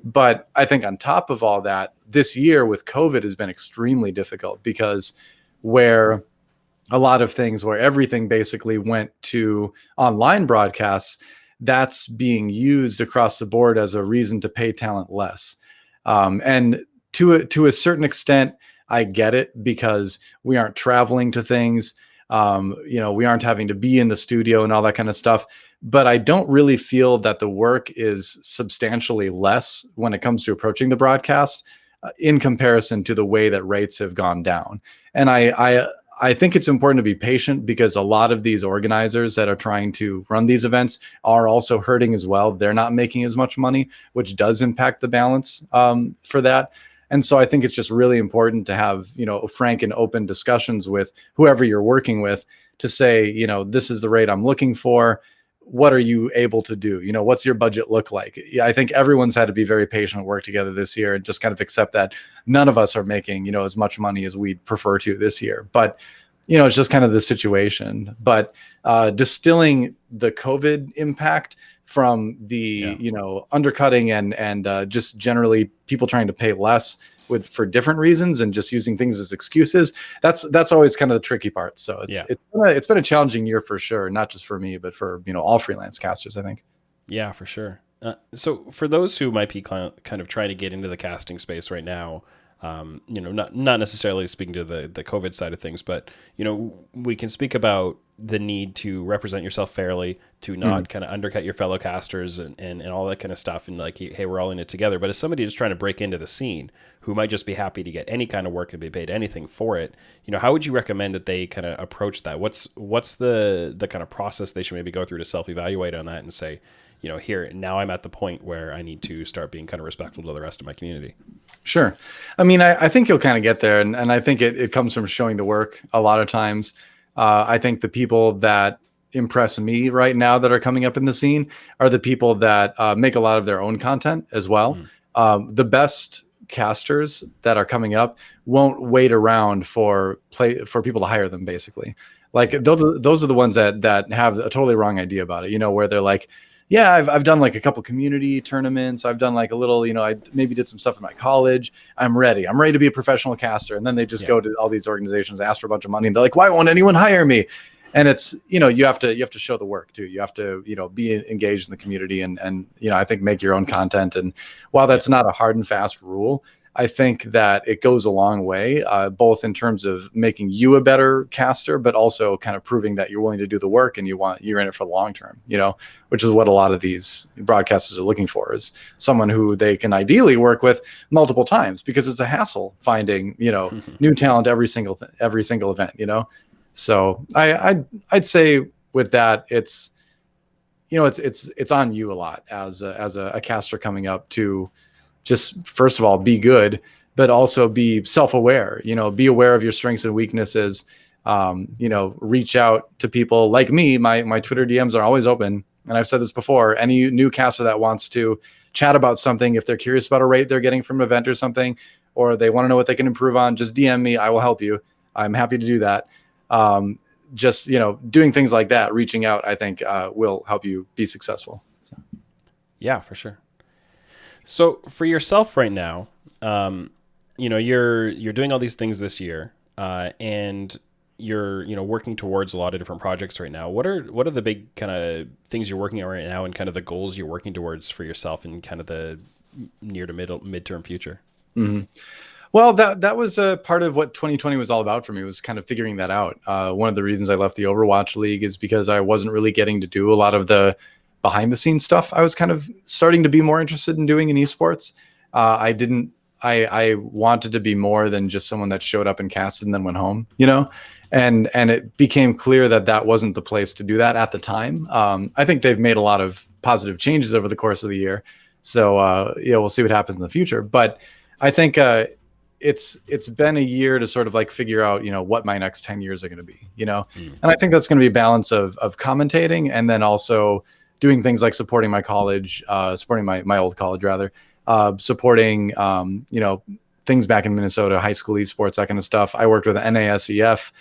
But I think on top of all that, this year with COVID has been extremely difficult because where a lot of things where everything basically went to online broadcasts, that's being used across the board as a reason to pay talent less. And to a certain extent, I get it because we aren't traveling to things. We aren't having to be in the studio and all that kind of stuff. But I don't really feel that the work is substantially less when it comes to approaching the broadcast in comparison to the way that rates have gone down. And I think it's important to be patient because a lot of these organizers that are trying to run these events are also hurting as well. They're not making as much money, which does impact the balance for that. And so I think it's just really important to have, frank and open discussions with whoever you're working with to say, this is the rate I'm looking for. What are you able to do? What's your budget look like? I think everyone's had to be very patient and work together this year and just kind of accept that none of us are making, as much money as we'd prefer to this year. But, it's just kind of the situation. But distilling the COVID impact from the, undercutting and just generally people trying to pay less for different reasons and just using things as excuses. That's always kind of the tricky part. So it's been a challenging year for sure, not just for me, but for, all freelance casters, I think. Yeah, for sure. So for those who might be kind of trying to get into the casting space right now, not necessarily speaking to the COVID side of things, but, we can speak about the need to represent yourself fairly, to not kind of undercut your fellow casters and all that kind of stuff. And like, hey, we're all in it together. But as somebody who's trying to break into the scene, who might just be happy to get any kind of work and be paid anything for it, how would you recommend that they kind of approach that? What's the kind of process they should maybe go through to self-evaluate on that and say, here, now I'm at the point where I need to start being kind of respectful to the rest of my community? Sure. I mean, I think you'll kind of get there. And I think it comes from showing the work a lot of times. I think the people that impress me right now that are coming up in the scene are the people that make a lot of their own content as well. The best casters that are coming up won't wait around for people to hire them, basically. Like those are the ones that have a totally wrong idea about it, where they're like, yeah, I've done like a couple community tournaments. I've done like a little, I maybe did some stuff in my college. I'm ready to be a professional caster. And then they just go to all these organizations, ask for a bunch of money. And they're like, why won't anyone hire me? And it's, you have to show the work too. You have to, be engaged in the community and, I think make your own content. And while that's not a hard and fast rule, I think that it goes a long way, both in terms of making you a better caster, but also kind of proving that you're willing to do the work and you're in it for the long term, which is what a lot of these broadcasters are looking for, is someone who they can ideally work with multiple times, because it's a hassle finding, new talent every single event, So I'd say with that, it's on you a lot as a caster coming up to just, first of all, be good, but also be self-aware, be aware of your strengths and weaknesses, reach out to people like me. My Twitter DMs are always open. And I've said this before, any new caster that wants to chat about something, if they're curious about a rate they're getting from an event or something, or they want to know what they can improve on, just DM me. I will help you. I'm happy to do that. Just, doing things like that, reaching out, I think will help you be successful. So. Yeah, for sure. So for yourself right now, you're doing all these things this year, and you're working towards a lot of different projects right now. What are the big kind of things you're working on right now, and kind of the goals you're working towards for yourself in kind of the near to midterm future? Mm-hmm. Well, that was a part of what 2020 was all about for me, was kind of figuring that out. One of the reasons I left the Overwatch League is because I wasn't really getting to do a lot of the behind the scenes stuff I was kind of starting to be more interested in doing in esports. I wanted to be more than just someone that showed up and casted and then went home, and it became clear that wasn't the place to do that at the time. I think they've made a lot of positive changes over the course of the year. So, we'll see what happens in the future. But I think it's been a year to sort of like figure out, what my next 10 years are going to be, and I think that's going to be a balance of commentating, and then also doing things like supporting my college, supporting my old college rather, supporting, things back in Minnesota, high school esports, that kind of stuff. I worked with NASEF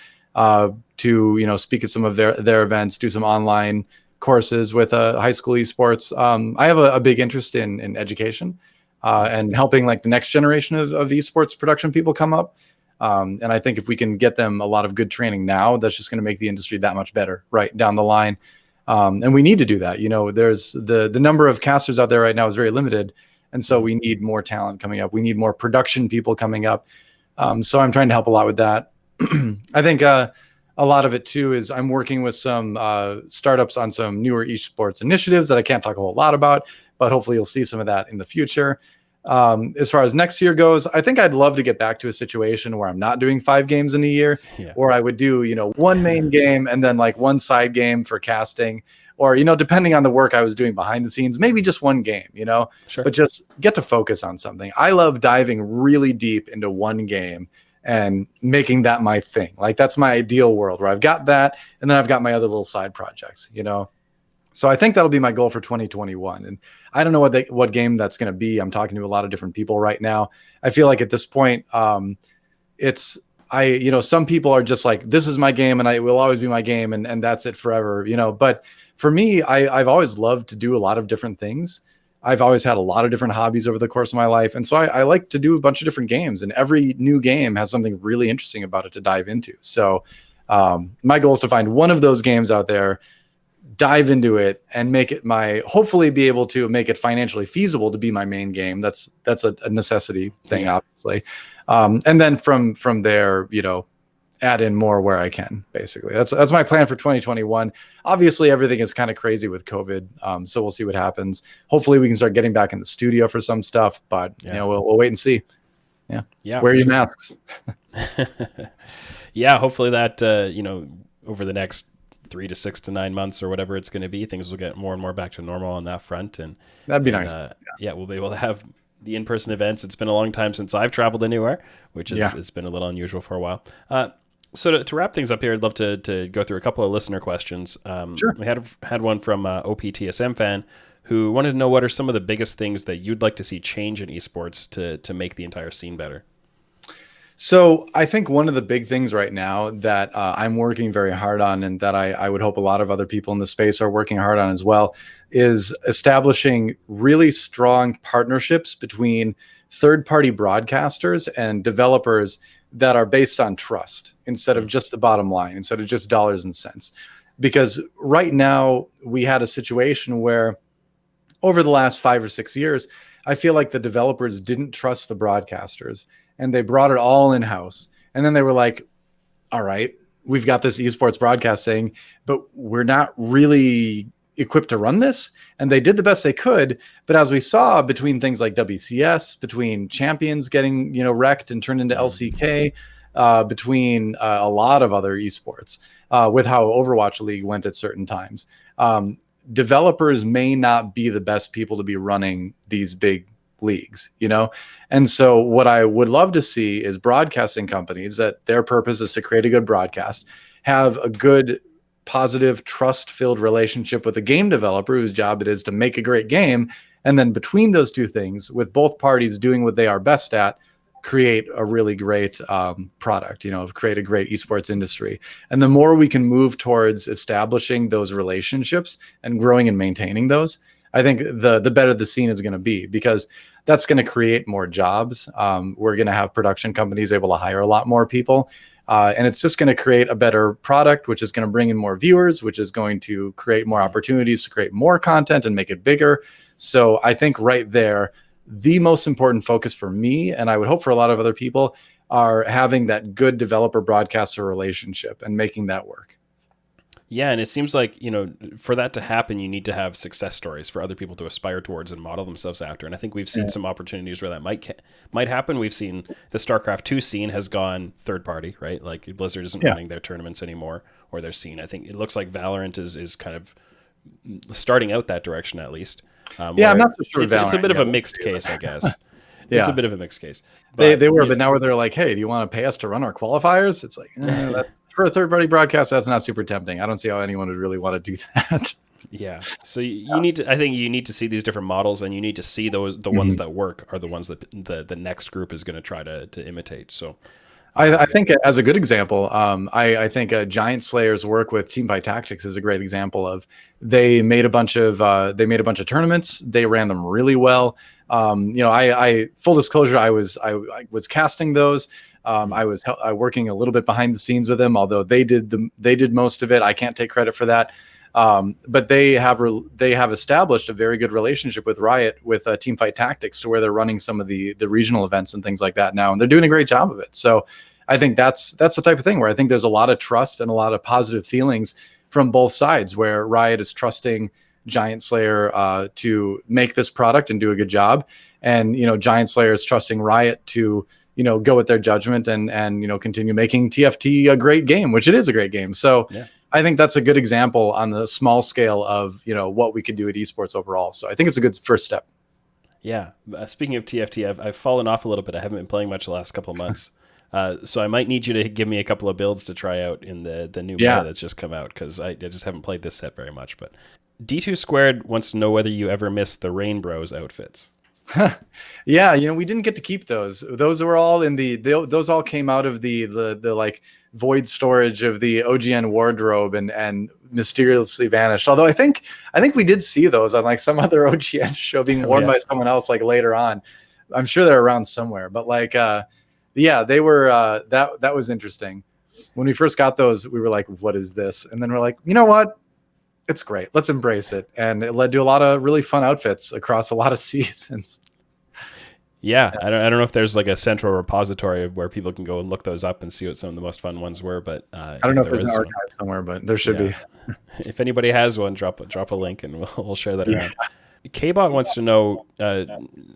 to, speak at some of their events, do some online courses with high school esports. I have a big interest in education. And helping like the next generation of esports production people come up. And I think if we can get them a lot of good training now, that's just going to make the industry that much better right down the line. And we need to do that. There's the number of casters out there right now is very limited. And so we need more talent coming up. We need more production people coming up. So I'm trying to help a lot with that. I think a lot of it too is I'm working with some startups on some newer esports initiatives that I can't talk a whole lot about, but hopefully you'll see some of that in the future. As far as next year goes, I think I'd love to get back to a situation where I'm not doing 5 games in a year, or I would do, one main game and then like one side game for casting, or, depending on the work I was doing behind the scenes, maybe just one game, Sure. But just get to focus on something. I love diving really deep into one game and making that my thing. Like that's my ideal world where I've got that. And then I've got my other little side projects, So I think that'll be my goal for 2021. And I don't know what game that's going to be. I'm talking to a lot of different people right now. I feel like at this point, some people are just like, this is my game and it will always be my game. And that's it forever, but for me, I've always loved to do a lot of different things. I've always had a lot of different hobbies over the course of my life. And so I like to do a bunch of different games, and every new game has something really interesting about it to dive into. So my goal is to find one of those games out there, dive into it, and make it hopefully be able to make it financially feasible to be my main game. That's a necessity thing, obviously. And then from there, add in more where I can, basically. That's my plan for 2021. Obviously, everything is kind of crazy with COVID. So we'll see what happens. Hopefully we can start getting back in the studio for some stuff, but we'll wait and see. Yeah. Wear your masks. Yeah. Hopefully that, over the next 3 to 6 to 9 months or whatever it's going to be, things will get more and more back to normal on that front. And that'd be nice. We'll be able to have the in-person events. It's been a long time since I've traveled anywhere, which is it's been a little unusual for a while. So to wrap things up here, I'd love to go through a couple of listener questions. Sure. We had one from OPTSM fan who wanted to know what are some of the biggest things that you'd like to see change in esports to make the entire scene better. So I think one of the big things right now that I'm working very hard on, and that I would hope a lot of other people in the space are working hard on as well, is establishing really strong partnerships between third-party broadcasters and developers that are based on trust instead of just the bottom line, instead of just dollars and cents. Because right now we had a situation where over the last 5 or 6 years, I feel like the developers didn't trust the broadcasters, and they brought it all in-house. And then they were like, all right, we've got this esports broadcasting, but we're not really equipped to run this. And they did the best they could. But as we saw between things like WCS, between champions getting, wrecked and turned into LCK, between a lot of other esports, with how Overwatch League went at certain times, developers may not be the best people to be running these big leagues, And so what I would love to see is broadcasting companies that their purpose is to create a good broadcast, have a good, positive, trust-filled relationship with a game developer whose job it is to make a great game, And then between those two things, with both parties doing what they are best at, create a really great product, create a great esports industry. And the more we can move towards establishing those relationships and growing and maintaining those, I think the better the scene is going to be, because that's going to create more jobs. We're going to have production companies able to hire a lot more people. And it's just going to create a better product, which is going to bring in more viewers, which is going to create more opportunities to create more content and make it bigger. So I think right there, the most important focus for me, and I would hope for a lot of other people, are having that good developer broadcaster relationship and making that work. Yeah, and it seems like, for that to happen, you need to have success stories for other people to aspire towards and model themselves after. And I think we've seen some opportunities where that might happen. We've seen the StarCraft 2 scene has gone third party, right? Like Blizzard isn't running their tournaments anymore or their scene. I think it looks like Valorant is kind of starting out that direction, at least. I'm not so sure. It's a bit of a mixed case, I guess. It's a bit of a mixed case. But, but now where they're like, hey, do you want to pay us to run our qualifiers? It's like, that's, for a third-party broadcast, that's not super tempting. I don't see how anyone would really want to do that. Yeah. So you need to, I think you need to see these different models, and you need to see the ones that work are the ones that the next group is going to try to imitate. So I think as a good example, I think Giant Slayer's work with Teamfight Tactics is a great example of they made a bunch of tournaments. They ran them really well. I full disclosure, I was casting those. I was working a little bit behind the scenes with them, although they did most of it. I can't take credit for that. But they have established a very good relationship with Riot, with Teamfight Tactics, to where they're running some of the regional events and things like that now, and they're doing a great job of it. So I think that's the type of thing where I think there's a lot of trust and a lot of positive feelings from both sides, where Riot is trusting Giant Slayer to make this product and do a good job, and Giant Slayer is trusting Riot to go with their judgment and continue making TFT a great game, which it is a great game. So yeah. I think that's a good example on the small scale of what we could do at esports overall. So I think it's a good first step. Yeah. Speaking of TFT, I've fallen off a little bit. I haven't been playing much the last couple of months. So I might need you to give me a couple of builds to try out in the new meta that's just come out, because I just haven't played this set very much. But D2 Squared wants to know whether you ever missed the Rain Bros outfits. Yeah, we didn't get to keep those. Those were all those all came out of the like void storage of the OGN wardrobe and mysteriously vanished. Although I think we did see those on like some other OGN show being worn by someone else like later on. I'm sure they're around somewhere, but like they were that was interesting. When we first got those, we were like, what is this? And then we're like, you know what? It's great. Let's embrace it. And it led to a lot of really fun outfits across a lot of seasons. Yeah. I don't know if there's like a central repository where people can go and look those up and see what some of the most fun ones were. But I don't know if there's an archive somewhere, but there should be. If anybody has one, drop a link and we'll share that around. K-Bot wants to know,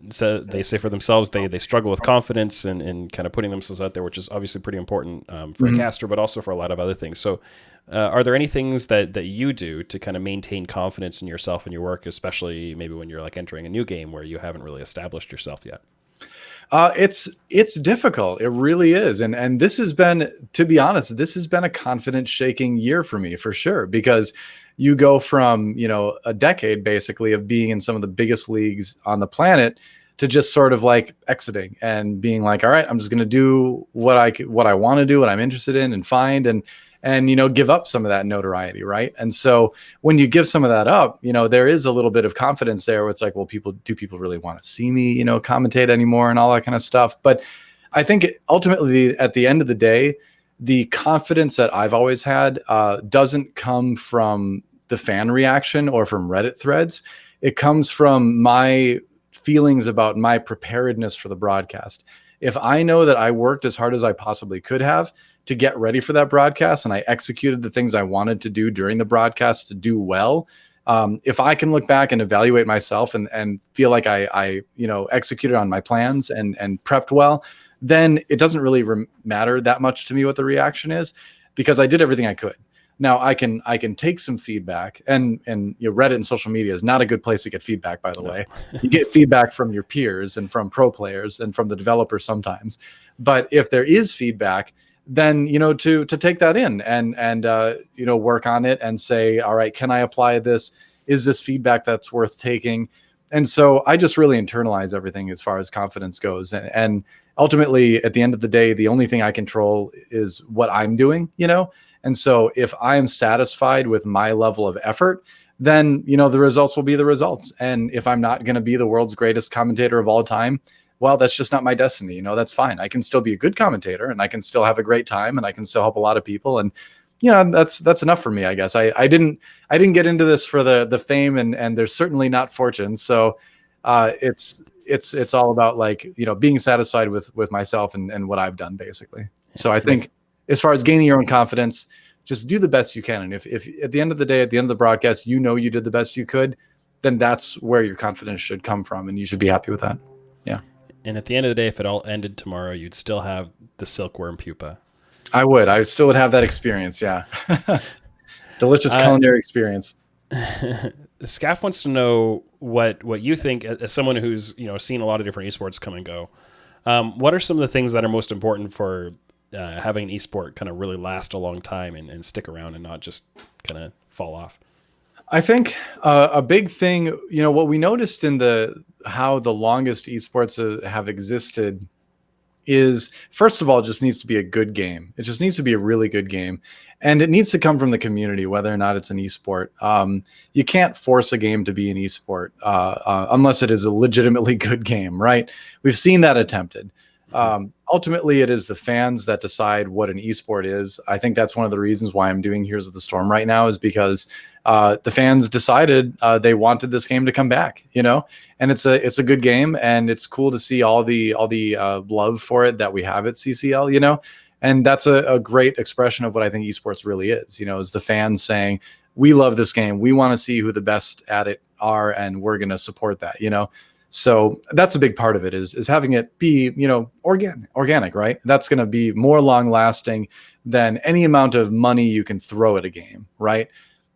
so they say for themselves, they struggle with confidence and kind of putting themselves out there, which is obviously pretty important for a caster, but also for a lot of other things. So are there any things that you do to kind of maintain confidence in yourself and your work, especially maybe when you're like entering a new game where you haven't really established yourself yet? It's difficult. It really is. And this has been, to be honest, this has been a confidence shaking year for me, for sure, because you go from, a decade basically of being in some of the biggest leagues on the planet to just sort of like exiting and being like, all right, I'm just going to do what I want to do, what I'm interested in and find, and give up some of that notoriety. Right. And so when you give some of that up, there is a little bit of confidence there where it's like, well, do people really want to see me, commentate anymore and all that kind of stuff. But I think ultimately at the end of the day, the confidence that I've always had doesn't come from the fan reaction or from Reddit threads. It comes from my feelings about my preparedness for the broadcast. If I know that I worked as hard as I possibly could have to get ready for that broadcast and I executed the things I wanted to do during the broadcast to do well, if I can look back and evaluate myself and feel like I executed on my plans and prepped well, then it doesn't really matter that much to me what the reaction is, because I did everything I could. Now I can take some feedback, and Reddit and social media is not a good place to get feedback, by the way. You get feedback from your peers and from pro players and from the developers sometimes. But if there is feedback, then to take that in and work on it and say, all right, can I apply this? Is this feedback that's worth taking? And so I just really internalize everything as far as confidence goes. And ultimately, at the end of the day, the only thing I control is what I'm doing, And so if I'm satisfied with my level of effort, then, the results will be the results. And if I'm not going to be the world's greatest commentator of all time, well, that's just not my destiny. That's fine. I can still be a good commentator, and I can still have a great time, and I can still help a lot of people. And that's enough for me, I guess. I didn't get into this for the fame, and there's certainly not fortune. So it's all about being satisfied with myself and what I've done, basically. So I think as far as gaining your own confidence, just do the best you can. And if at the end of the day, at the end of the broadcast, you did the best you could, then that's where your confidence should come from, and you should be happy with that. Yeah. And at the end of the day, if it all ended tomorrow, you'd still have the silkworm pupa. I would. I still would have that experience. Yeah. Delicious culinary experience. Scaff wants to know what you think, as someone who's seen a lot of different esports come and go. What are some of the things that are most important for having an esport kind of really last a long time and stick around and not just kind of fall off? I think a big thing, what we noticed in how the longest esports have existed is, first of all, it just needs to be a good game. It just needs to be a really good game. And it needs to come from the community, whether or not it's an esport. You can't force a game to be an esport unless it is a legitimately good game, right? We've seen that attempted. Ultimately, it is the fans that decide what an esport is. I think that's one of the reasons why I'm doing Heroes of the Storm right now, is because the fans decided they wanted this game to come back, and it's a good game, and it's cool to see all the love for it that we have at CCL, and that's a great expression of what I think esports really is, is the fans saying, we love this game, we want to see who the best at it are, and we're going to support that, So that's a big part of it, is having it be, organic, right? That's going to be more long lasting than any amount of money you can throw at a game, right?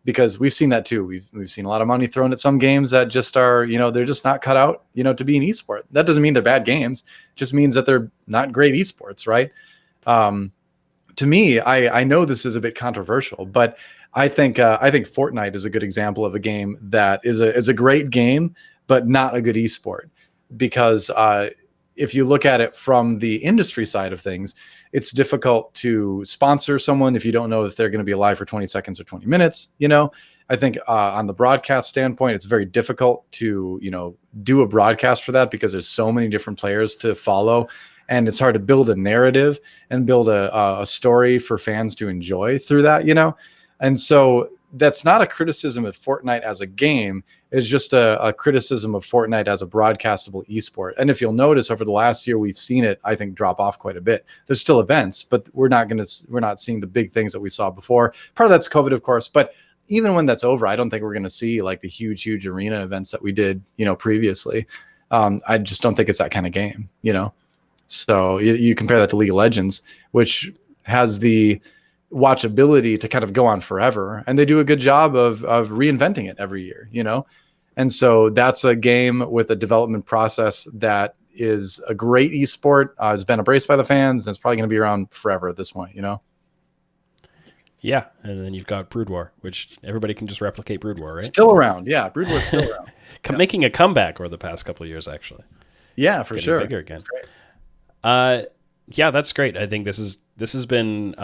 Because we've seen that too. We've seen a lot of money thrown at some games that just are, they're just not cut out, to be an esport. That doesn't mean they're bad games. It just means that they're not great esports, right? To me, I know this is a bit controversial, but I think Fortnite is a good example of a game that is a great game, but not a good esport, because if you look at it from the industry side of things, it's difficult to sponsor someone if you don't know if they're going to be alive for 20 seconds or 20 minutes. I think on the broadcast standpoint, it's very difficult to, do a broadcast for that, because there's so many different players to follow, and it's hard to build a narrative and build a story for fans to enjoy through that, And so that's not a criticism of Fortnite as a game. It's just a criticism of Fortnite as a broadcastable esport. And if you'll notice, over the last year, we've seen it, I think, drop off quite a bit. There's still events, but we're not seeing the big things that we saw before. Part of that's COVID, of course, but even when that's over, I don't think we're going to see like the huge arena events that we did, previously. I just don't think it's that kind of game, So you compare that to League of Legends, which has the watchability to kind of go on forever, and they do a good job of reinventing it every year, and so that's a game with a development process that is a great esport, has been embraced by the fans, and it's probably going to be around forever at this point, Yeah, and then you've got Brood War, which everybody can just replicate Brood War, right? Still around, yeah. Brood War's still around. Making a comeback over the past couple of years, actually. Yeah, for sure. Bigger again. That's yeah, that's great. I think this has been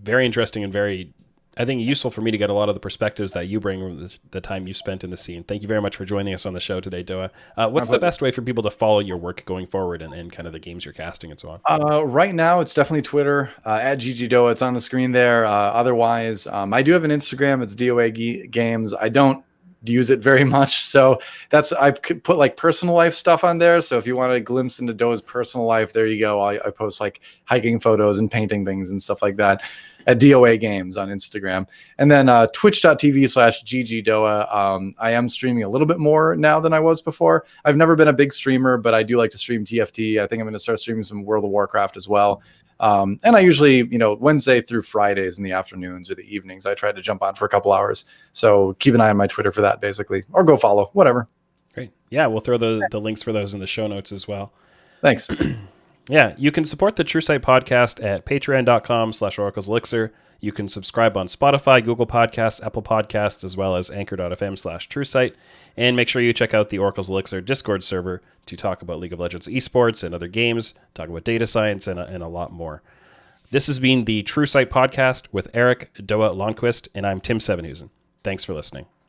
very interesting and very, I think, useful for me to get a lot of the perspectives that you bring from the time you spent in the scene. Thank you very much for joining us on the show today, DoA. What's the best way for people to follow your work going forward and kind of the games you're casting and so on? Right now, it's definitely Twitter, at GGDoA. It's on the screen there. Otherwise, I do have an Instagram. It's DoA Games. I don't use it very much, so I could put like personal life stuff on there. So if you want a glimpse into DoA's personal life, there you go. I post like hiking photos and painting things and stuff like that at DoA Games on Instagram. And then twitch.tv/GGDoA. I am streaming a little bit more now than I was before. I've never been a big streamer, but I do like to stream TFT. I think I'm going to start streaming some World of Warcraft as well. And I usually, Wednesday through Fridays in the afternoons or the evenings, I try to jump on for a couple hours. So keep an eye on my Twitter for that, basically, or go follow, whatever. Great. Yeah, we'll throw the links for those in the show notes as well. Thanks. Yeah, you can support the True Sight podcast at patreon.com/oracleselixir. You can subscribe on Spotify, Google Podcasts, Apple Podcasts, as well as anchor.fm/TrueSight. And make sure you check out the Oracle's Elixir Discord server to talk about League of Legends esports and other games, talk about data science, and a lot more. This has been the True Sight podcast with Erik, DoA, Lonnquist, and I'm Tim Sevenhusen. Thanks for listening.